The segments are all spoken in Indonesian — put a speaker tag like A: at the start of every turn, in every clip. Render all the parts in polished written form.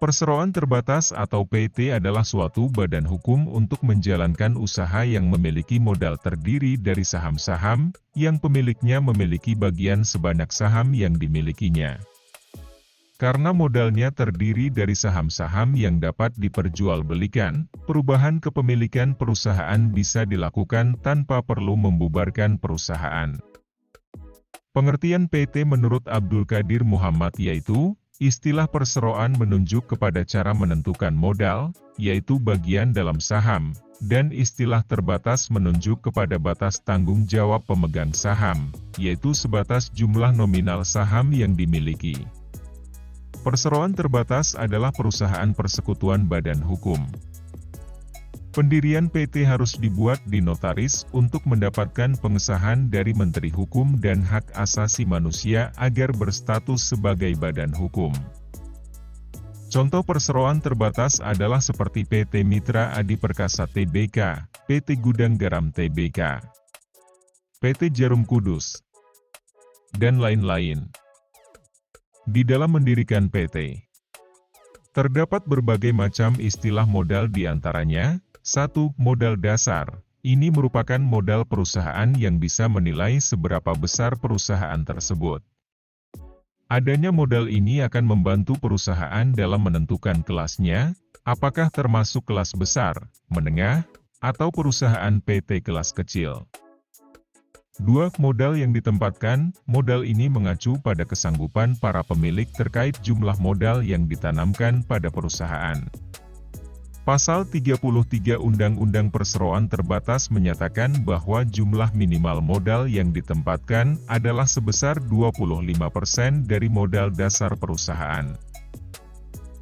A: Perseroan terbatas atau PT adalah suatu badan hukum untuk menjalankan usaha yang memiliki modal terdiri dari saham-saham, yang pemiliknya memiliki bagian sebanyak saham yang dimilikinya. Karena modalnya terdiri dari saham-saham yang dapat diperjualbelikan, perubahan kepemilikan perusahaan bisa dilakukan tanpa perlu membubarkan perusahaan. Pengertian PT menurut Abdul Qadir Muhammad yaitu, istilah perseroan menunjuk kepada cara menentukan modal, yaitu bagian dalam saham, dan istilah terbatas menunjuk kepada batas tanggung jawab pemegang saham, yaitu sebatas jumlah nominal saham yang dimiliki. Perseroan terbatas adalah perusahaan persekutuan badan hukum. Pendirian PT harus dibuat di notaris untuk mendapatkan pengesahan dari Menteri Hukum dan Hak Asasi Manusia agar berstatus sebagai badan hukum. Contoh perseroan terbatas adalah seperti PT Mitra Adi Perkasa Tbk, PT Gudang Garam Tbk, PT Jarum Kudus, dan lain-lain. Di dalam mendirikan PT, terdapat berbagai macam istilah modal di antaranya. 1. Modal dasar. Ini merupakan modal perusahaan yang bisa menilai seberapa besar perusahaan tersebut. Adanya modal ini akan membantu perusahaan dalam menentukan kelasnya, apakah termasuk kelas besar, menengah, atau perusahaan PT kelas kecil. 2. Modal yang ditempatkan. Modal ini mengacu pada kesanggupan para pemilik terkait jumlah modal yang ditanamkan pada perusahaan. Pasal 33 Undang-Undang Perseroan Terbatas menyatakan bahwa jumlah minimal modal yang ditempatkan adalah sebesar 25% dari modal dasar perusahaan.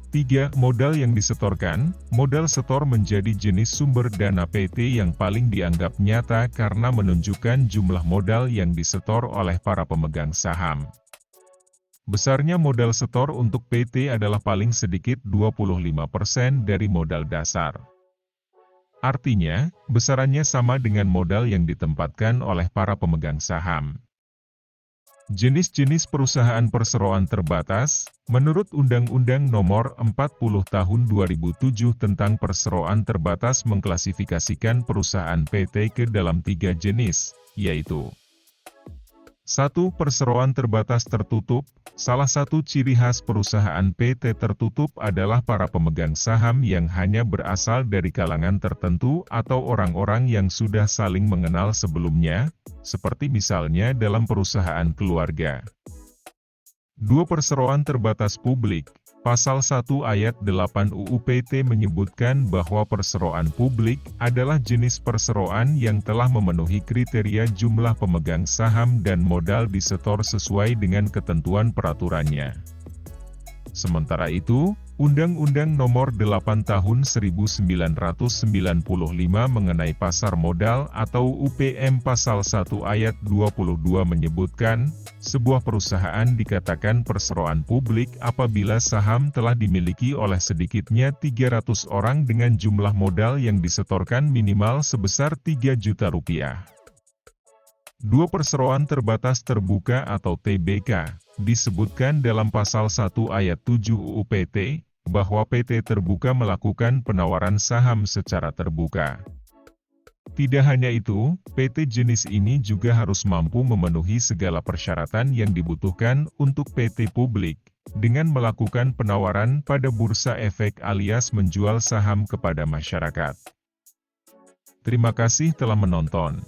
A: 3. Modal yang disetorkan. Modal setor menjadi jenis sumber dana PT yang paling dianggap nyata karena menunjukkan jumlah modal yang disetor oleh para pemegang saham. Besarnya modal setor untuk PT adalah paling sedikit 25% dari modal dasar. Artinya, besarannya sama dengan modal yang ditempatkan oleh para pemegang saham. Jenis-jenis perusahaan perseroan terbatas. Menurut Undang-Undang Nomor 40 Tahun 2007 tentang Perseroan Terbatas mengklasifikasikan perusahaan PT ke dalam 3 jenis, yaitu 1. Perseroan terbatas tertutup. Salah satu ciri khas perusahaan PT tertutup adalah para pemegang saham yang hanya berasal dari kalangan tertentu atau orang-orang yang sudah saling mengenal sebelumnya, seperti misalnya dalam perusahaan keluarga. 2. Perseroan terbatas publik. Pasal 1 ayat 8 UU PT menyebutkan bahwa perseroan publik adalah jenis perseroan yang telah memenuhi kriteria jumlah pemegang saham dan modal disetor sesuai dengan ketentuan peraturannya. Sementara itu, Undang-Undang Nomor 8 Tahun 1995 mengenai pasar modal atau UPM Pasal 1 Ayat 22 menyebutkan, sebuah perusahaan dikatakan perseroan publik apabila saham telah dimiliki oleh sedikitnya 300 orang dengan jumlah modal yang disetorkan minimal sebesar 3 juta rupiah. 2. Perseroan terbatas terbuka atau TBK. Disebutkan dalam pasal 1 ayat 7 UU PT, bahwa PT terbuka melakukan penawaran saham secara terbuka. Tidak hanya itu, PT jenis ini juga harus mampu memenuhi segala persyaratan yang dibutuhkan untuk PT publik, dengan melakukan penawaran pada bursa efek alias menjual saham kepada masyarakat. Terima kasih telah menonton.